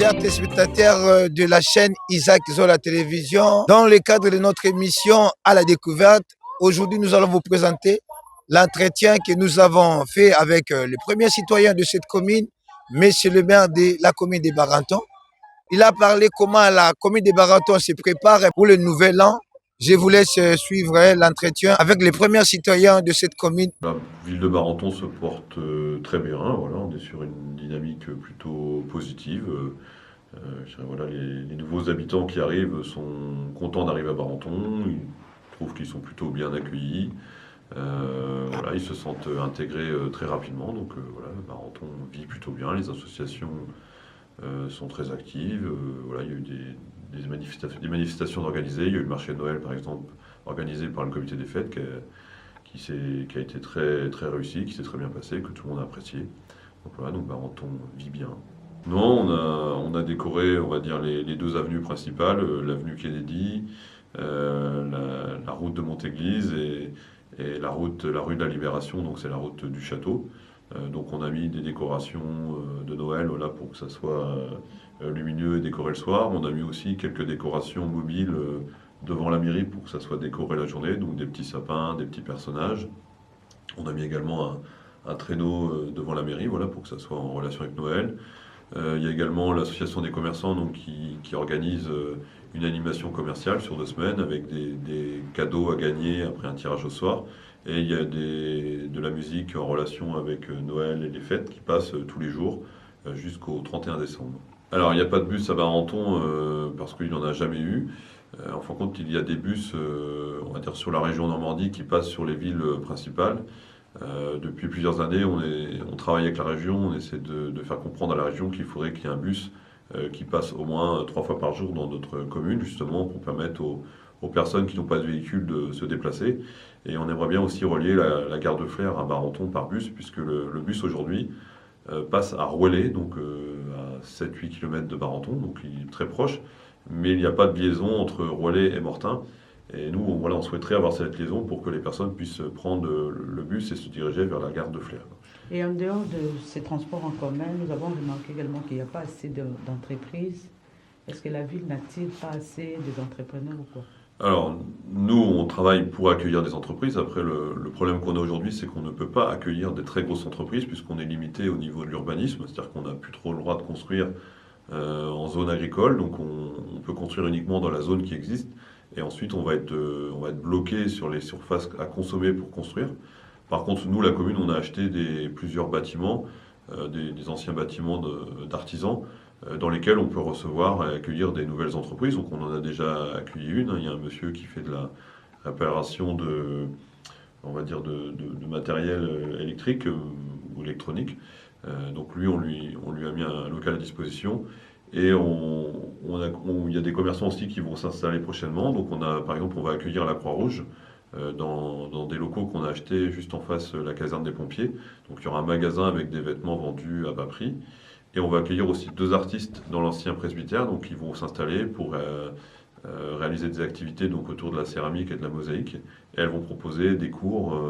chers téléspectateurs de la chaîne Isaac Zola Télévision. Dans le cadre de notre émission à la découverte, aujourd'hui nous allons vous présenter l'entretien que nous avons fait avec le premier citoyen de cette commune, monsieur le maire de la commune de Barenton. Il a parlé comment la commune de Barenton se prépare pour le nouvel an. Je vous laisse suivre l'entretien avec les premiers citoyens de cette commune. La ville de Barenton se porte très bien, voilà, on est sur une dynamique plutôt positive. Je dirais, voilà, les nouveaux habitants qui arrivent sont contents d'arriver à Barenton, ils trouvent qu'ils sont plutôt bien accueillis. Voilà, ils se sentent intégrés très rapidement, donc voilà, Barenton vit plutôt bien, les associations sont très actives. Voilà, il y a eu des manifestations organisées, il y a eu le marché de Noël par exemple, organisé par le comité des fêtes qui a été très, très réussi, qui s'est très bien passé, que tout le monde a apprécié. Donc voilà, donc Barenton vit bien. Non, on a décoré, on va dire, les deux avenues principales, l'avenue Kennedy, la route de Montéglise et la rue de la Libération, donc c'est la route du château. Donc on a mis des décorations de Noël, voilà, pour que ça soit lumineux et décoré le soir. On a mis aussi quelques décorations mobiles devant la mairie pour que ça soit décoré la journée, donc des petits sapins, des petits personnages. On a mis également un traîneau devant la mairie, voilà, pour que ça soit en relation avec Noël. Il y a également l'association des commerçants donc, qui organise une animation commerciale sur 2 semaines avec des cadeaux à gagner après un tirage au soir. Et il y a de la musique en relation avec Noël et les fêtes qui passent tous les jours jusqu'au 31 décembre. Alors il n'y a pas de bus à Barenton parce qu'il n'y en a jamais eu. En fin de compte, il y a des bus, on va dire, sur la région Normandie qui passent sur les villes principales. Depuis plusieurs années, on travaille avec la région, on essaie de faire comprendre à la région qu'il faudrait qu'il y ait un bus qui passe au moins 3 fois par jour dans notre commune, justement pour permettre aux personnes qui n'ont pas de véhicule de se déplacer. Et on aimerait bien aussi relier la gare de Flers à Barenton par bus, puisque le bus aujourd'hui passe à Rouellé, donc à 7-8 km de Barenton, donc il est très proche, mais il n'y a pas de liaison entre Rouellé et Mortain. Et nous, voilà, on souhaiterait avoir cette liaison pour que les personnes puissent prendre le bus et se diriger vers la gare de Flers. Et en dehors de ces transports en commun, nous avons remarqué également qu'il n'y a pas assez d'entreprises. Est-ce que la ville n'attire pas assez des entrepreneurs ou quoi? Alors, nous, on travaille pour accueillir des entreprises. Après, le problème qu'on a aujourd'hui, c'est qu'on ne peut pas accueillir des très grosses entreprises puisqu'on est limité au niveau de l'urbanisme, c'est-à-dire qu'on n'a plus trop le droit de construire en zone agricole, donc on peut construire uniquement dans la zone qui existe. Et ensuite, on va être bloqué sur les surfaces à consommer pour construire. Par contre, nous, la commune, on a acheté plusieurs bâtiments, des anciens bâtiments d'artisans, dans lesquels on peut recevoir et accueillir des nouvelles entreprises. Donc, on en a déjà accueilli une. Il y a un monsieur qui fait de la réparation on va dire, de matériel électrique ou électronique. Donc, lui, on lui a mis un local à disposition. Et il y a des commerçants aussi qui vont s'installer prochainement. Donc par exemple, on va accueillir la Croix-Rouge dans des locaux qu'on a achetés juste en face de la caserne des pompiers. Donc il y aura un magasin avec des vêtements vendus à bas prix. Et on va accueillir aussi 2 artistes dans l'ancien presbytère. Donc ils vont s'installer pour réaliser des activités donc, autour de la céramique et de la mosaïque. Et elles vont proposer des cours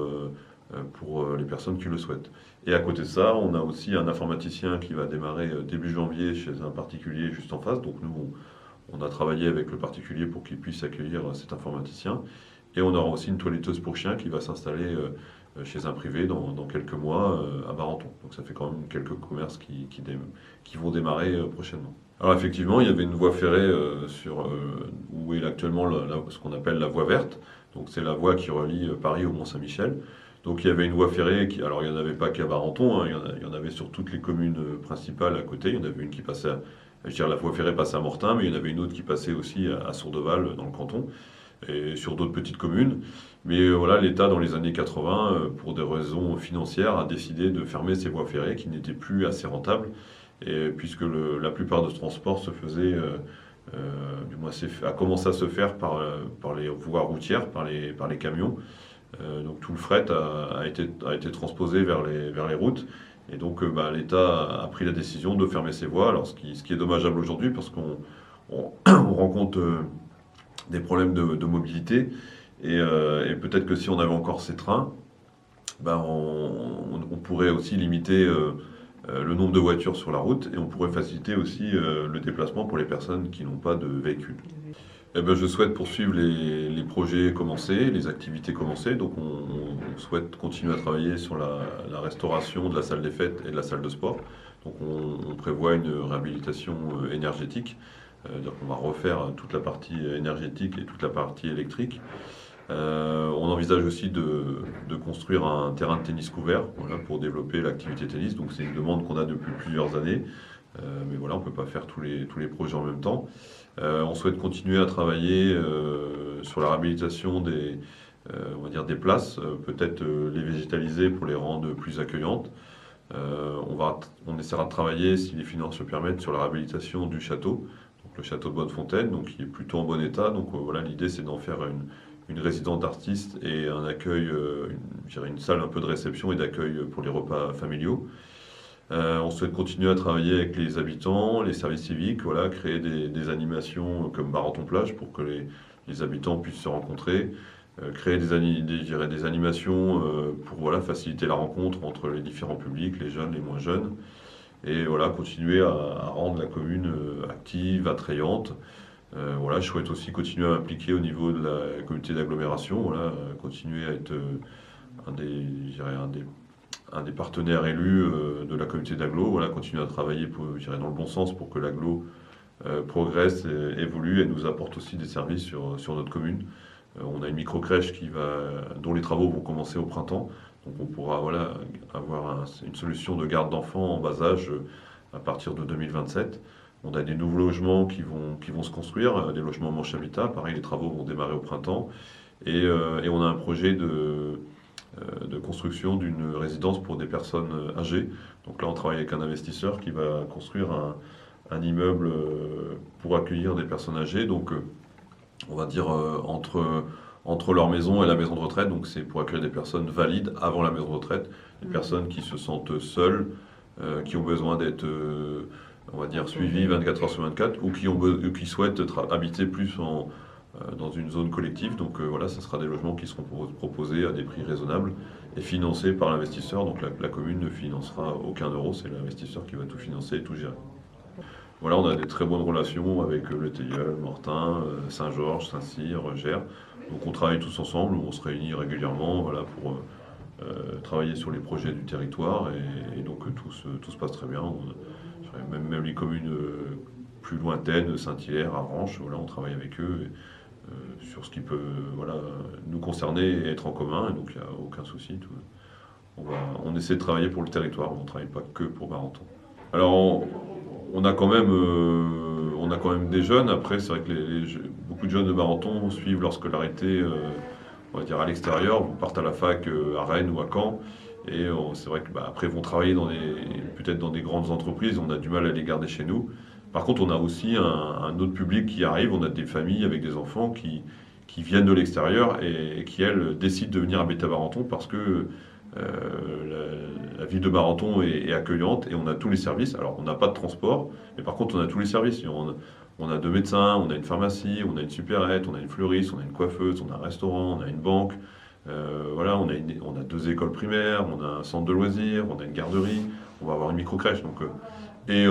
pour les personnes qui le souhaitent. Et à côté de ça, on a aussi un informaticien qui va démarrer début janvier chez un particulier juste en face. Donc nous, on a travaillé avec le particulier pour qu'il puisse accueillir cet informaticien. Et on aura aussi une toiletteuse pour chien qui va s'installer chez un privé dans quelques mois à Barenton. Donc ça fait quand même quelques commerces qui vont démarrer prochainement. Alors effectivement, il y avait une voie ferrée où est actuellement ce qu'on appelle la voie verte. Donc c'est la voie qui relie Paris au Mont-Saint-Michel. Donc il y avait une voie ferrée, alors il n'y en avait pas qu'à Barenton, hein, il y en avait sur toutes les communes principales à côté. Il y en avait une qui passait, je dirais la voie ferrée passait à Mortain, mais il y en avait une autre qui passait aussi à Sourdeval dans le canton, et sur d'autres petites communes. Mais voilà, l'État dans les années 80, pour des raisons financières, a décidé de fermer ces voies ferrées qui n'étaient plus assez rentables, et puisque la plupart de ce transport se faisait, du moins a commencé à se faire par les voies routières, par les camions. Donc tout le fret a été transposé vers les routes. Et donc l'État a pris la décision de fermer ces voies. Alors ce qui est dommageable aujourd'hui parce qu'on rencontre des problèmes de mobilité. Et peut-être que si on avait encore ces trains, on pourrait aussi limiter le nombre de voitures sur la route et on pourrait faciliter aussi le déplacement pour les personnes qui n'ont pas de véhicule. Eh ben, je souhaite poursuivre les projets commencés, les activités commencées. Donc on souhaite continuer à travailler sur la restauration de la salle des fêtes et de la salle de sport. Donc on prévoit une réhabilitation énergétique. C'est-à-dire qu'on va refaire toute la partie énergétique et toute la partie électrique. On envisage aussi de construire un terrain de tennis couvert, voilà, pour développer l'activité tennis. Donc c'est une demande qu'on a depuis plusieurs années. Mais voilà, on ne peut pas faire tous les projets en même temps. On souhaite continuer à travailler sur la réhabilitation on va dire des places, peut-être les végétaliser pour les rendre plus accueillantes. On essaiera de travailler, si les finances le permettent, sur la réhabilitation du château, donc le château de Bonnefontaine, donc qui est plutôt en bon état. Donc voilà, l'idée c'est d'en faire une résidence d'artistes et un accueil, je dirais une salle un peu de réception et d'accueil pour les repas familiaux. On souhaite continuer à travailler avec les habitants, les services civiques, voilà, créer des animations comme Barenton Plage pour que les habitants puissent se rencontrer, créer je dirais des animations pour voilà, faciliter la rencontre entre les différents publics, les jeunes, les moins jeunes, et voilà, continuer à rendre la commune active, attrayante. Voilà, je souhaite aussi continuer à m'impliquer au niveau de la communauté d'agglomération, voilà, continuer à être je dirais un des partenaires élus de la communauté d'agglo, voilà, continuer à travailler je dirais, dans le bon sens pour que l'agglo progresse, et évolue et nous apporte aussi des services sur notre commune. On a une micro-crèche dont les travaux vont commencer au printemps, donc on pourra voilà, avoir une solution de garde d'enfants en bas âge à partir de 2027. On a des nouveaux logements qui vont se construire, des logements Manche Habitat, pareil, les travaux vont démarrer au printemps, et on a un projet de construction d'une résidence pour des personnes âgées. Donc là, on travaille avec un investisseur qui va construire un immeuble pour accueillir des personnes âgées. Donc, on va dire entre leur maison et la maison de retraite. Donc, c'est pour accueillir des personnes valides avant la maison de retraite, des personnes qui se sentent seules, qui ont besoin d'être, on va dire, suivies 24 heures sur 24, ou qui souhaitent habiter plus dans une zone collective. Donc voilà, ce sera des logements qui seront proposés à des prix raisonnables et financés par l'investisseur. Donc la commune ne financera aucun euro, c'est l'investisseur qui va tout financer et tout gérer. Voilà, on a des très bonnes relations avec le Tilleul, Mortain, Saint-Georges, Saint-Cyr, Gers. Donc on travaille tous ensemble, on se réunit régulièrement voilà, pour travailler sur les projets du territoire et donc tout se passe très bien. Même les communes plus lointaines, Saint-Hilaire, Avranches, voilà, on travaille avec eux. Sur ce qui peut voilà, nous concerner et être en commun, et donc il n'y a aucun souci. On essaie de travailler pour le territoire, on ne travaille pas que pour Barenton. Alors on a quand même des jeunes, après c'est vrai que beaucoup de jeunes de Barenton suivent leur scolarité on va dire à l'extérieur, partent à la fac à Rennes ou à Caen, et c'est vrai que après vont travailler peut-être dans des grandes entreprises, on a du mal à les garder chez nous. Par contre, on a aussi un autre public qui arrive, on a des familles avec des enfants qui viennent de l'extérieur et qui, elles, décident de venir habiter à Barenton parce que la ville de Barenton est accueillante et on a tous les services. Alors, on n'a pas de transport, mais par contre, on a tous les services. On a 2 médecins, on a une pharmacie, on a une supérette, on a une fleuriste, on a une coiffeuse, on a un restaurant, on a une banque. Voilà, on a 2 écoles primaires, on a un centre de loisirs, on a une garderie, on va avoir une micro-crèche. Donc, et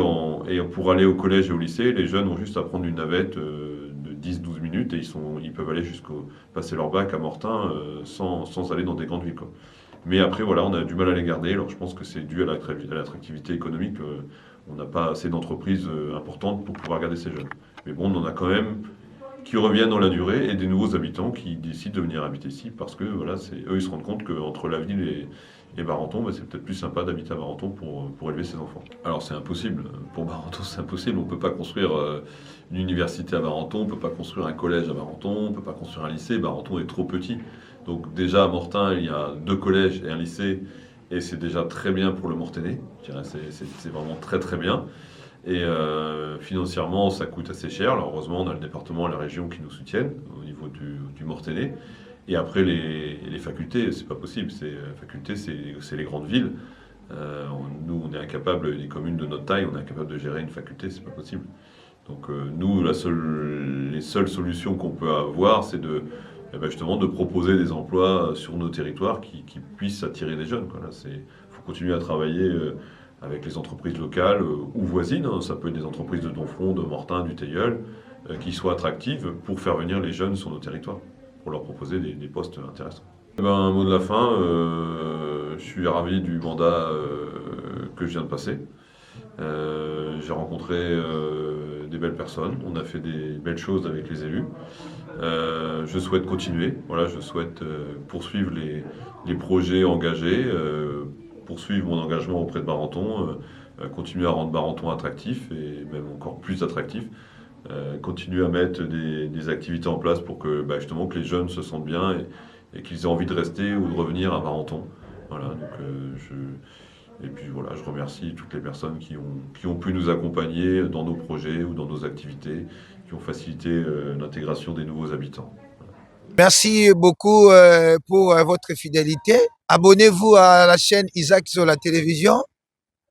pour aller au collège et au lycée, les jeunes ont juste à prendre une navette de 10-12 minutes et ils peuvent aller passer leur bac à Mortain sans aller dans des grandes villes, quoi. Mais après, voilà, on a du mal à les garder. Alors je pense que c'est dû à l'attractivité économique. On n'a pas assez d'entreprises importantes pour pouvoir garder ces jeunes. Mais bon, on en a quand même qui reviennent dans la durée et des nouveaux habitants qui décident de venir habiter ici parce que voilà, eux ils se rendent compte qu'entre la ville et Barenton, c'est peut-être plus sympa d'habiter à Barenton pour élever ses enfants. Alors c'est impossible, pour Barenton c'est impossible, on ne peut pas construire une université à Barenton, on ne peut pas construire un collège à Barenton, on ne peut pas construire un lycée, Barenton est trop petit. Donc déjà à Mortain, il y a 2 collèges et un lycée, et c'est déjà très bien pour le Mortainais, je dirais, c'est vraiment très très bien. Et financièrement, ça coûte assez cher. Alors, heureusement, on a le département et la région qui nous soutiennent au niveau du Mortainais. Et après, les facultés, c'est pas possible. Facultés, c'est les grandes villes. Nous, on est incapable, les communes de notre taille, on est incapable de gérer une faculté, c'est pas possible. Donc, nous, les seules solutions qu'on peut avoir, c'est justement de proposer des emplois sur nos territoires qui puissent attirer des jeunes, quoi. Là, faut continuer à travailler avec les entreprises locales ou voisines, hein, ça peut être des entreprises de Donfront, de Mortain, du Teilleul, qui soient attractives pour faire venir les jeunes sur nos territoires, pour leur proposer des postes intéressants. Eh ben, un mot de la fin, je suis ravi du mandat que je viens de passer. J'ai rencontré des belles personnes, on a fait des belles choses avec les élus. Je souhaite continuer, voilà, je souhaite poursuivre les projets engagés, poursuivre mon engagement auprès de Barenton, continuer à rendre Barenton attractif et même encore plus attractif, continuer à mettre des activités en place pour que justement que les jeunes se sentent bien et qu'ils aient envie de rester ou de revenir à Barenton. Voilà, donc et puis voilà, je remercie toutes les personnes qui ont pu nous accompagner dans nos projets ou dans nos activités, qui ont facilité l'intégration des nouveaux habitants. Merci beaucoup pour votre fidélité. Abonnez-vous à la chaîne Isaac sur la télévision.